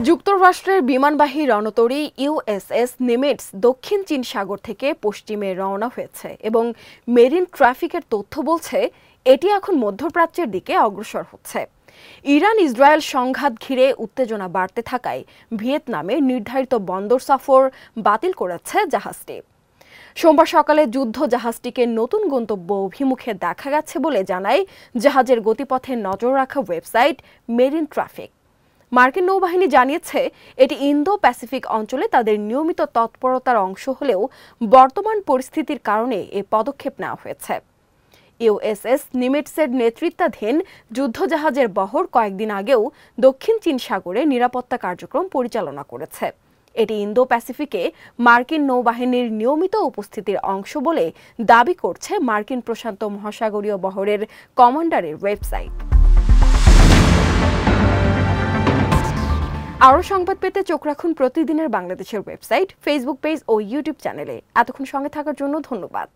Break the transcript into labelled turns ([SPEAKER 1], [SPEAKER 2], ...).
[SPEAKER 1] যুক্তরাষ্ট্রের বিমানবাহী রণতরী USS Nimitz দক্ষিণ চীন সাগর থেকে পশ্চিমে রওনা হয়েছে এবং মেরিন ট্রাফিকের তথ্য বলছে এটি এখন মধ্যপ্রাচ্যের দিকে অগ্রসর হচ্ছে। ইরান ইসরায়েল সংঘাত ঘিরে উত্তেজনা বাড়তে থাকায় ভিয়েতনামে নির্ধারিত বন্দর সফর বাতিল করেছে জাহাজটি। সোমবার সকালে যুদ্ধ জাহাজটিকে নতুন গন্তব্য অভিমুখে দেখা গেছে বলে জানায় জাহাজের গতিপথে নজর রাখা ওয়েবসাইট মেরিন ট্রাফিক। মার্কিন নৌবাহিনী জানিয়েছে এটি ইন্দো প্যাসিফিক অঞ্চলে তাদের নিয়মিত তৎপরতার অংশ হলেও বর্তমান পরিস্থিতির কারণে এ পদক্ষেপ নেওয়া হয়েছে। ইউএসএস নিমিটসের নেতৃত্বাধীন যুদ্ধজাহাজের বহর কয়েকদিন আগেও দক্ষিণ চীন সাগরে নিরাপত্তা কার্যক্রম পরিচালনা করেছে। এটি ইন্দো প্যাসিফিকে মার্কিন নৌবাহিনীর নিয়মিত উপস্থিতির অংশ বলে দাবি করছে মার্কিন প্রশান্ত মহাসাগরীয় বহরের কমান্ডারের ওয়েবসাইট। আরও সংবাদ পেতে চোখ রাখুন প্রতিদিনের বাংলাদেশের ওয়েবসাইট, ফেসবুক পেজ ও ইউটিউব চ্যানেলে। এতক্ষণ সঙ্গে থাকার জন্য ধন্যবাদ।